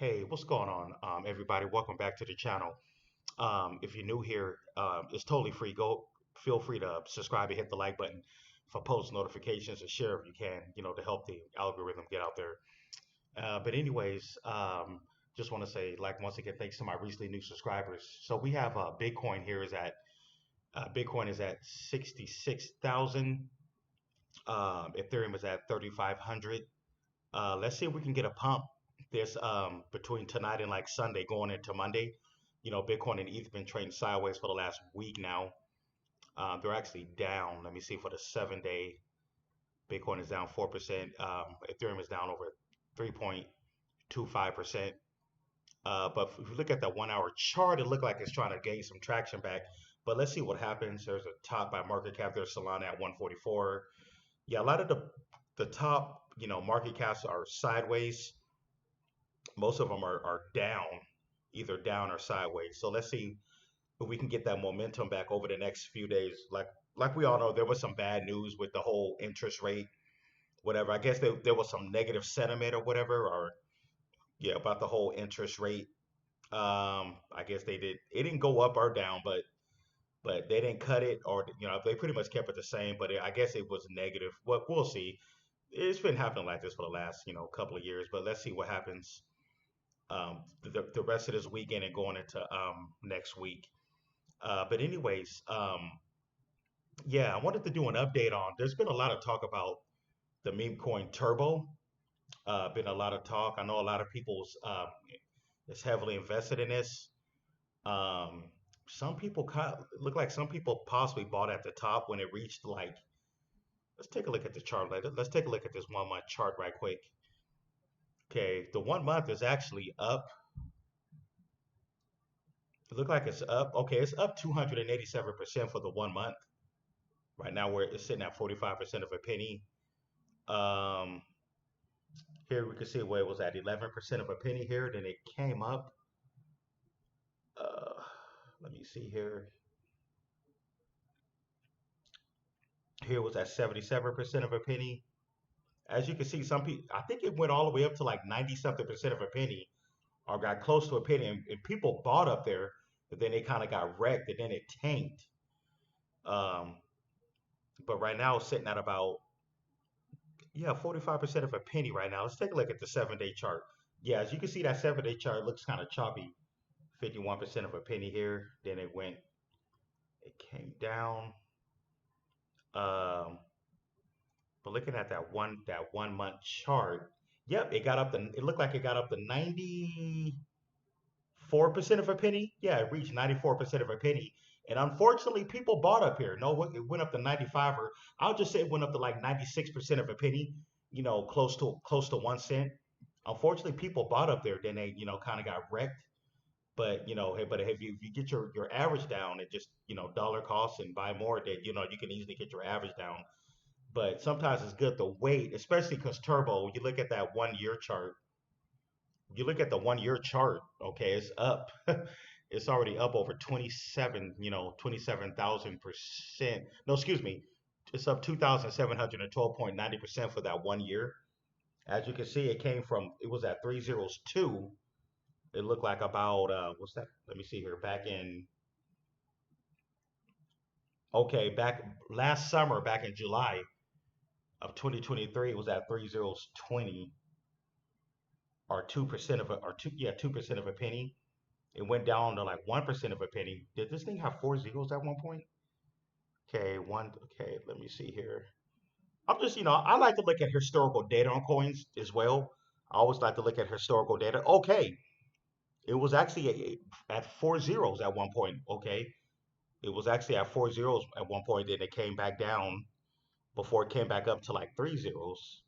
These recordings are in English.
Hey, what's going on, everybody? Welcome back to the channel. If you're new here, it's totally free. Go, feel free to subscribe and hit the like button for post notifications and share if you can, to help the algorithm get out there. But anyways, just want to say, like, once again, thanks to my recently new subscribers. So we have Bitcoin here is at Bitcoin is at 66,000. Ethereum is at 3,500. Let's see if we can get a pump this between tonight and like Sunday going into Monday. Bitcoin and ETH been trading sideways for the last week now. They're actually down. Let me see for the 7 day. Bitcoin is down 4%. Ethereum is down over 3.25%. But if you look at that 1 hour chart, it looked like it's trying to gain some traction back. But let's see what happens. There's a top by market cap. There's Solana at 144. Yeah, a lot of the top, market caps are sideways. Most of them are down, either down or sideways. So let's see if we can get that momentum back over the next few days. Like we all know, there was some bad news with the whole interest rate, whatever. I guess there was some negative sentiment or whatever, or yeah, about the whole interest rate. I guess it didn't go up or down, but they didn't cut it, or they pretty much kept it the same. But I guess it was negative. Well, we'll see. It's been happening like this for the last couple of years, but let's see what happens the rest of this weekend and going into next week. But anyways, yeah, I wanted to do an update on. There's been a lot of talk about the meme coin Turbo. Been a lot of talk. I know a lot of people's is heavily invested in this. Um, some people look like some people possibly bought at the top when it reached like. Let's take a look at the chart. Let's take a look at this 1 month chart right quick. Okay, the 1 month is actually up. It looked like it's up. Okay, it's up 287% for the 1 month. Right now, where it's sitting at 45% of a penny. Um, Here we can see where it was at 11% of a penny here. Then it came up. Uh, Let me see here. Here it was at 77% of a penny. As you can see, some people, I think it went all the way up to like 90 something percent of a penny or got close to a penny. And people bought up there, but then they kind of got wrecked and then it tanked. Um, but right now it's sitting at about, yeah, 45% of a penny right now. Let's take a look at the 7 day chart. Yeah, as you can see, that 7 day chart looks kind of choppy. 51% of a penny here. Then it came down. Um, but looking at that 1 month chart, yep, it looked like it got up to 94% of a penny. Yeah, it reached 94% of a penny. And unfortunately, people bought up here. No, it went up to 95, or I'll just say it went up to like 96% of a penny, close to 1 cent. Unfortunately, people bought up there, then they, kind of got wrecked. But hey, but if you get your average down and just dollar costs and buy more, that you can easily get your average down. But sometimes it's good to wait, especially because Turbo. You look at that 1 year chart. You look at the 1 year chart. Okay, it's up. It's already up over 27,000%. No, excuse me. It's up 2,712.90% for that 1 year. As you can see, it was at 302. It looked like about what's that? Let me see here. Back last summer, back in July of 2023, it was at 3,020 or 2% of a or two yeah 2% of a penny. It went down to like 1% of a penny. Did this thing have four zeros at one point? Okay, one. Okay, let me see here. I'm just I like to look at historical data on coins as well. I always like to look at historical data. Okay, it was actually at four zeros at one point. Okay, it was actually at four zeros at one point, then it came back down before it came back up to like three zeros.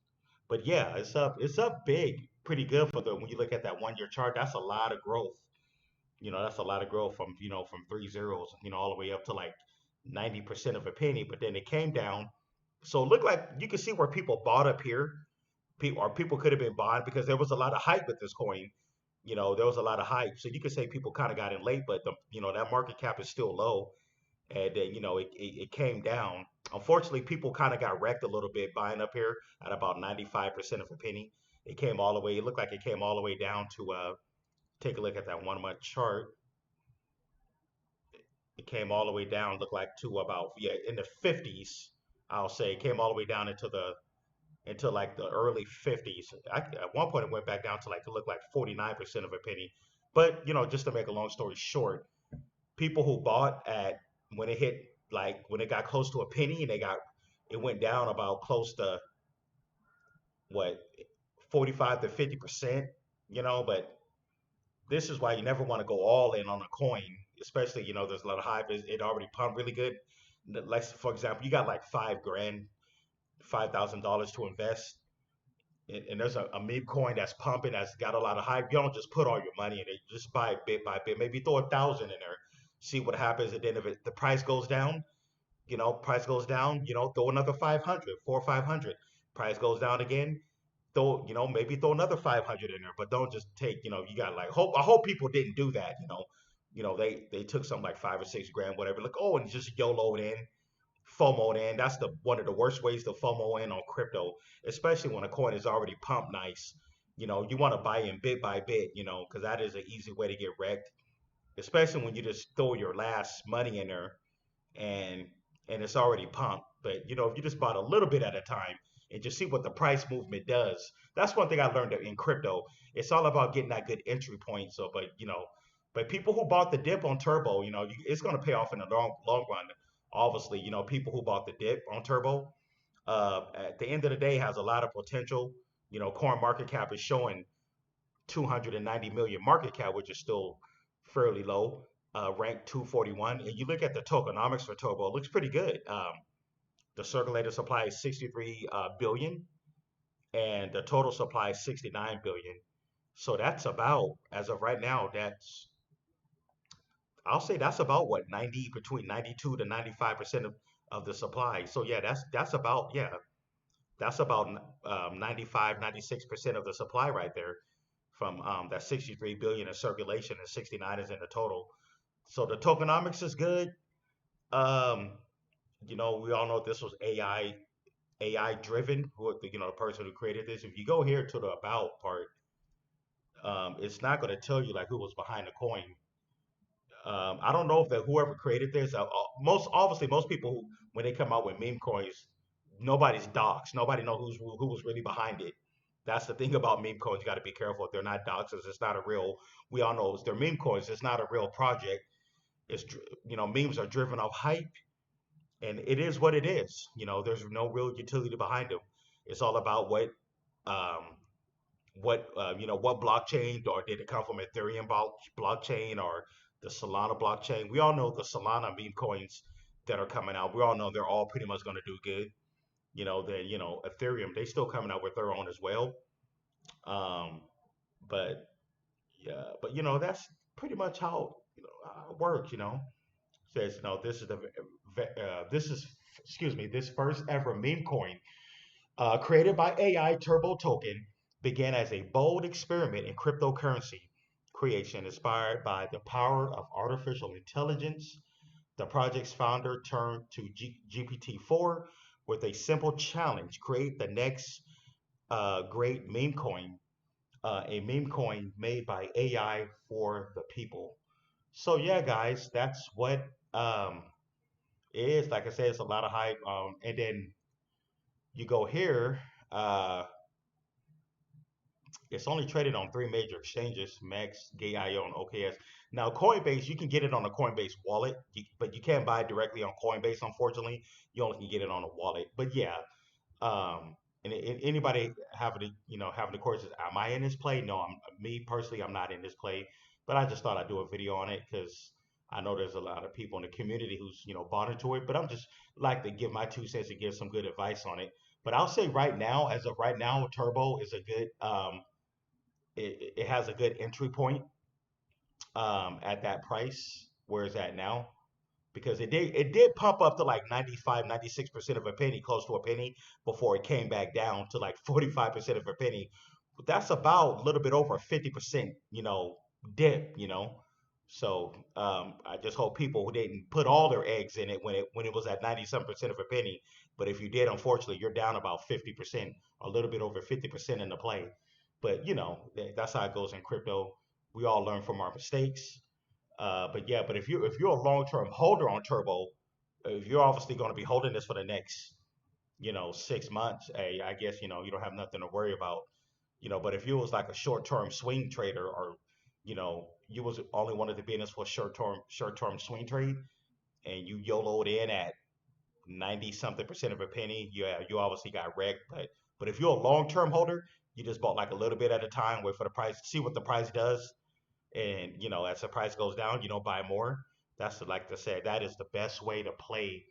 But yeah, it's up big, pretty good for the when you look at that 1 year chart. That's a lot of growth. That's a lot of growth from from three zeros, all the way up to like 90% of a penny. But then it came down. So it looked like you can see where people bought up here. People could have been buying because there was a lot of hype with this coin. There was a lot of hype. So you could say people kind of got in late, but that market cap is still low. And then it came down. Unfortunately, people kind of got wrecked a little bit buying up here at about 95% of a penny. It came all the way. It looked like it came all the way down to take a look at that 1 month chart. It came all the way down, looked like to about, yeah, in the 50s. I'll say it came all the way down into like the early 50s. At one point, it went back down to like it looked like 49% of a penny. But just to make a long story short, people who bought at when it hit like when it got close to a penny and it went down about close to what 45 to 50%. But this is why you never want to go all in on a coin, especially there's a lot of hype. It already pumped really good. Like for example, you got like 5 grand, $5,000 to invest, and there's a meme coin that's pumping, that's got a lot of hype. You don't just put all your money in it. Just buy it bit by bit. Maybe throw 1,000 in there, see what happens, and then if the price goes down, throw another 500, 500. Price goes down again, throw, maybe throw another 500 in there, but don't just take, you got like hope. I hope people didn't do that. They took something like 5 or 6 grand, whatever. Like, oh, and just YOLO in, FOMO in. That's the one of the worst ways to FOMO in on crypto, especially when a coin is already pumped nice. You want to buy in bit by bit, because that is an easy way to get wrecked, especially when you just throw your last money in there and it's already pumped. But if you just bought a little bit at a time and just see what the price movement does, that's one thing I learned in crypto. It's all about getting that good entry point. So, but people who bought the dip on Turbo, it's going to pay off in the long run. Obviously, people who bought the dip on Turbo, at the end of the day, has a lot of potential. Coin market cap is showing 290 million market cap, which is still fairly low, ranked 241. And you look at the tokenomics for Turbo, it looks pretty good. The circulated supply is 63 billion, and the total supply is 69 billion. So that's about, as of right now, I'll say that's about what 90 between 92 to 95% of the supply. So yeah, that's about yeah, that's about 95, 96% of the supply right there from that 63 billion in circulation and 69 is in the total. So the tokenomics is good. Um, we all know this was AI driven. The person who created this. If you go here to the about part, it's not going to tell you like who was behind the coin. I don't know if that whoever created this. Most people when they come out with meme coins, nobody's docs. Nobody know who was really behind it. That's the thing about meme coins. You got to be careful. They're not doxers. It's not a real. We all know they're meme coins. It's not a real project. It's memes are driven off hype, and it is what it is. There's no real utility behind them. It's all about um, what blockchain, or did it come from Ethereum blockchain or the Solana blockchain? We all know the Solana meme coins that are coming out. We all know they're all pretty much going to do good. Then Ethereum, they still coming out with their own as well. Um, but yeah, but that's pretty much how it works. Says this is this is excuse me, this first ever meme coin, created by AI Turbo Token, began as a bold experiment in cryptocurrency creation inspired by the power of artificial intelligence. The project's founder turned to GPT-4 with a simple challenge: create the next great meme coin, a meme coin made by AI for the people. So yeah, guys, that's what it is. Like I said, it's a lot of hype. And then you go here, uh, it's only traded on three major exchanges: MEX, Gate.io, and OKX. Now, Coinbase, you can get it on the Coinbase wallet, but you can't buy it directly on Coinbase, unfortunately. You only can get it on a wallet. But yeah, and anybody having the courses, am I in this play? No, me personally, I'm not in this play. But I just thought I'd do a video on it because I know there's a lot of people in the community who's bought into it. But I'm just like to give my 2 cents and give some good advice on it. But I'll say right now, as of right now, Turbo is a good it has a good entry point at that price where it's at now, because it did pump up to like 95, 96% of a penny, close to a penny, before it came back down to like 45% of a penny. But that's about a little bit over 50%, dip. So I just hope people who didn't put all their eggs in it when it was at 90 some percent of a penny, But if you did, unfortunately, you're down about 50%, a little bit over 50% in the play. But that's how it goes in crypto. We all learn from our mistakes. But yeah, but if you're a long term holder on Turbo, if you're obviously going to be holding this for the next 6 months, hey, I guess you don't have nothing to worry about. But if you was like a short term swing trader, or you was only wanted to be in this for short term swing trade, and you YOLO'd in at 90 something percent of a penny, yeah, you obviously got wrecked. But if you're a long term holder, you just bought like a little bit at a time, wait for the price, see what the price does, and as the price goes down, buy more. Like I said, that is the best way to play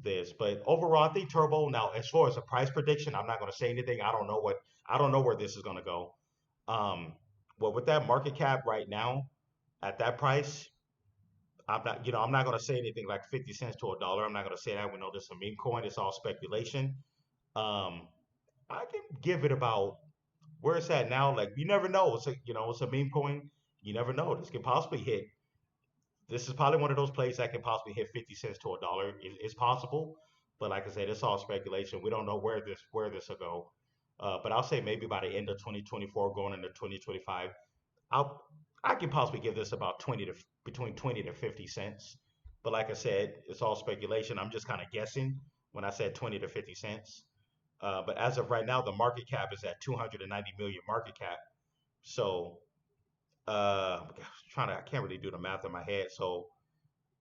this. But overall, I think Turbo. Now, as far as a price prediction, I'm not going to say anything. I don't know where this is going to go. Um, well, with that market cap right now, at that price, I'm not going to say anything like 50 cents to a dollar. I'm not going to say that. We know this is a meme coin. It's all speculation. Um, I can give it about where it's at now. Like, you never know. It's a meme coin. You never know. This could possibly hit. This is probably one of those plays that can possibly hit 50 cents to a dollar. It's possible, but like I said, it's all speculation. We don't know where this will go. But I'll say maybe by the end of 2024, going into 2025, I'll I can possibly give this about 20 to between 20 to 50 cents. But like I said, it's all speculation. I'm just kind of guessing when I said 20 to 50 cents. But as of right now, the market cap is at 290 million market cap. So I can't really do the math in my head. So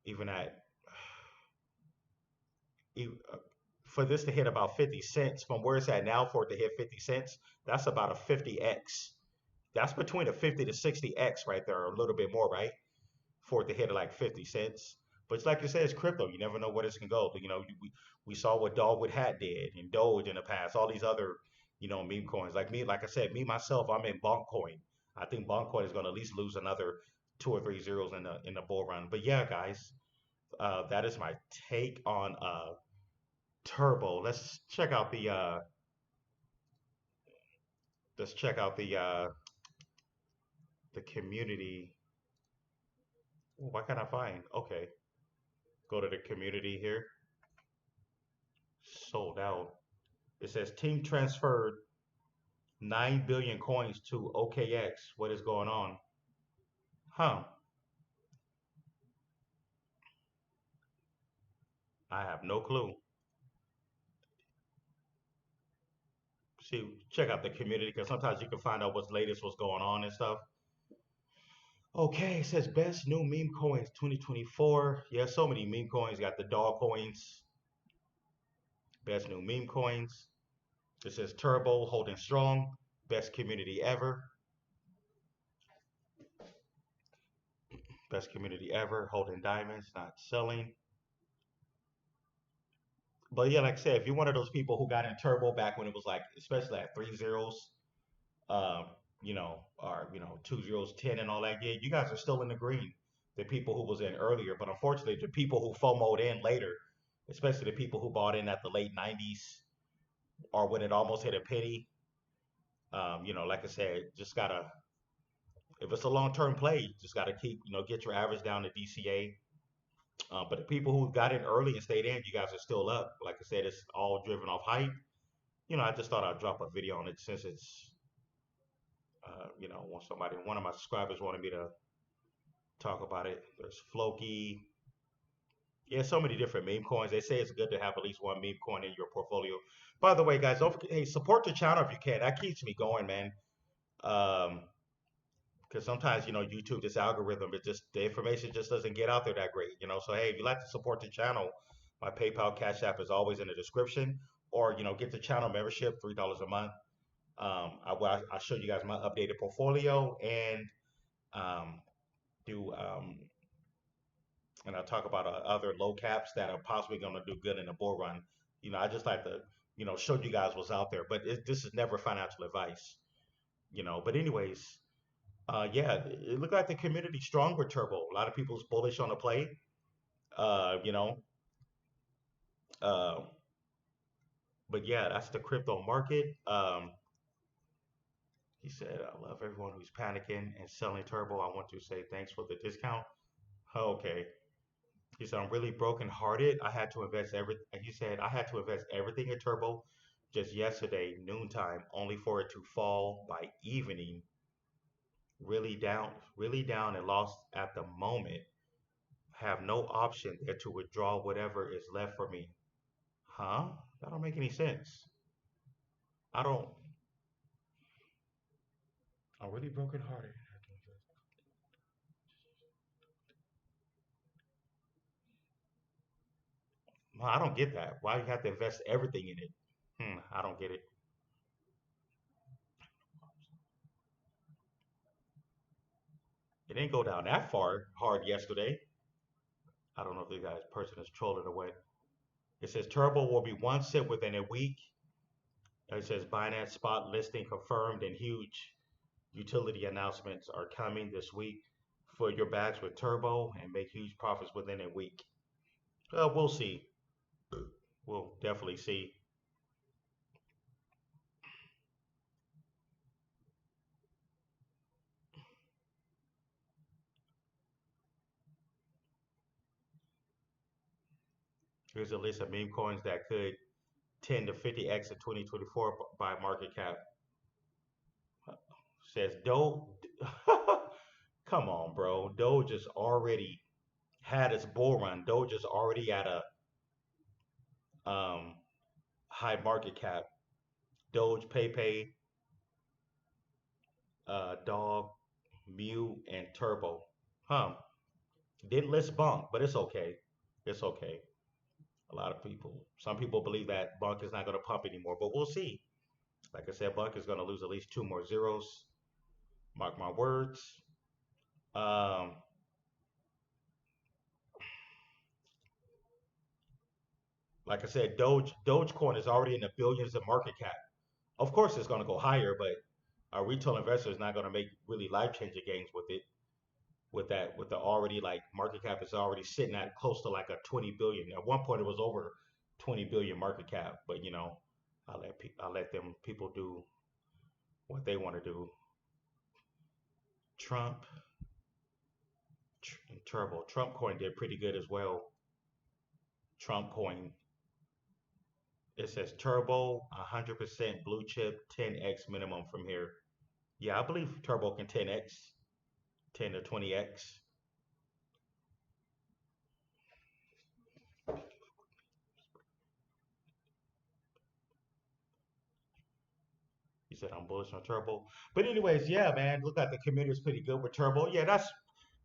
even at e- uh, for this to hit about 50 cents from where it's at now, for it to hit 50 cents, that's about a 50x. That's between a 50 to 60x right there, or a little bit more, right? For it to hit like 50 cents. But it's like you said, it's crypto. You never know where this can go. We saw what Dogwood Hat did and Doge in the past, all these other, meme coins. Like I said, me myself, I'm in Bonkcoin. I think Bonkcoin is going to at least lose another two or three zeros in the bull run. But yeah, guys, that is my take on Turbo. Let's check out the community. Ooh, what can I find? Okay, go to the community here. Sold out. It says team transferred 9 billion coins to OKX. What is going on? Huh. I have no clue. See, check out the community because sometimes you can find out what's latest, what's going on and stuff. Okay, it says best new meme coins 2024. Yeah, so many meme coins. You got the dog coins, best new meme coins. It says Turbo holding strong, best community ever, best community ever, holding diamonds, not selling. But yeah, like I said, if you're one of those people who got in Turbo back when it was like, especially at three zeros, um, or 2 zeros, 10 and all that, yeah, you guys are still in the green. The people who was in earlier, but unfortunately, the people who FOMOed in later, especially the people who bought in at the late 90s or when it almost hit a penny, like I said, just gotta, if it's a long term play, you just gotta keep, get your average down to DCA. But the people who got in early and stayed in, you guys are still up. Like I said, it's all driven off hype. I just thought I'd drop a video on it since it's, one of my subscribers wanted me to talk about it. There's Floki. Yeah, so many different meme coins. They say it's good to have at least one meme coin in your portfolio. By the way, guys, don't forget, hey, support the channel if you can. That keeps me going, man. Um, because sometimes YouTube, this algorithm, it just the information just doesn't get out there that great. So hey, if you like to support the channel, my PayPal Cash App is always in the description, or get the channel membership, $3 a month. I show you guys my updated portfolio, and um, do and I'll talk about other low caps that are possibly going to do good in the bull run. I just like to show you guys what's out there, but this is never financial advice. But anyways, yeah, it looked like the community strong with Turbo. A lot of people's bullish on the play. Uh, you know, uh, but yeah, that's the crypto market. He said, "I love everyone who's panicking and selling Turbo. I want to say thanks for the discount." Okay. He said, I'm really brokenhearted. I had to invest he said, I had to invest everything in Turbo just yesterday, noontime, only for it to fall by evening, really down and lost at the moment. Have no option there to withdraw whatever is left for me. Huh? That don't make any sense. I don't. I'm really brokenhearted. I don't get that. Why you have to invest everything in it? I don't get it. It didn't go down that far hard yesterday. I don't know if the guy's person is trolling or what. It says Turbo will be one cent within a week. It says Binance spot listing confirmed and huge utility announcements are coming this week. Fill your bags with Turbo and make huge profits within a week. We'll see. We'll definitely see. Here's a list of meme coins that could 10 to 50x in 2024 by market cap. Says Doge. Come on, bro. Doge just already had its bull run. Doge is already at a um, high market cap. Doge, PayPay, Dog, Mew, and Turbo. Huh. Didn't list Bunk, but it's okay. It's okay. A lot of people, some people believe that Bunk is not going to pump anymore, but we'll see. Like I said, Bunk is going to lose at least two more zeros. Mark my words. Um, like I said, Dogecoin is already in the billions of market cap. Of course, it's going to go higher, but a retail investor is not going to make really life changing gains with it. With the already like market cap is already sitting at close to like a 20 billion. At one point, it was over 20 billion market cap, but I let them people do what they want to do. Trump and Turbo. Trump coin did pretty good as well. Trump coin. It says Turbo 100% blue chip 10x minimum from here. Yeah, I believe Turbo can 10x, 10 to 20x. He said I'm bullish on Turbo. But anyways, yeah, man, look like the community is pretty good with Turbo. Yeah, that's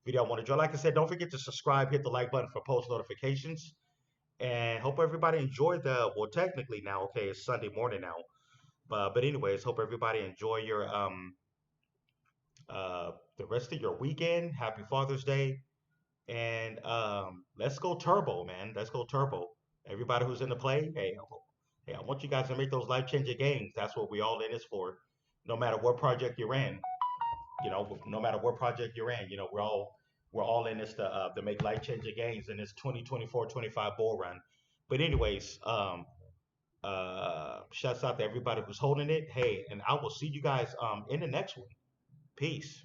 video I want to draw. Like I said, don't forget to subscribe, hit the like button for post notifications, and hope everybody enjoyed the. Well, technically now, okay, it's Sunday morning now, but anyways, hope everybody enjoy your the rest of your weekend. Happy Father's Day, and let's go Turbo, man. Let's go Turbo. Everybody who's in the play, hey, I want you guys to make those life changing games. That's what we all in this for. No matter what project you're in, no matter what project you're in, we're all in this to make life changing gains in this 2024-25 bull run. But anyways, shouts out to everybody who's holding it. Hey, and I will see you guys in the next one. Peace.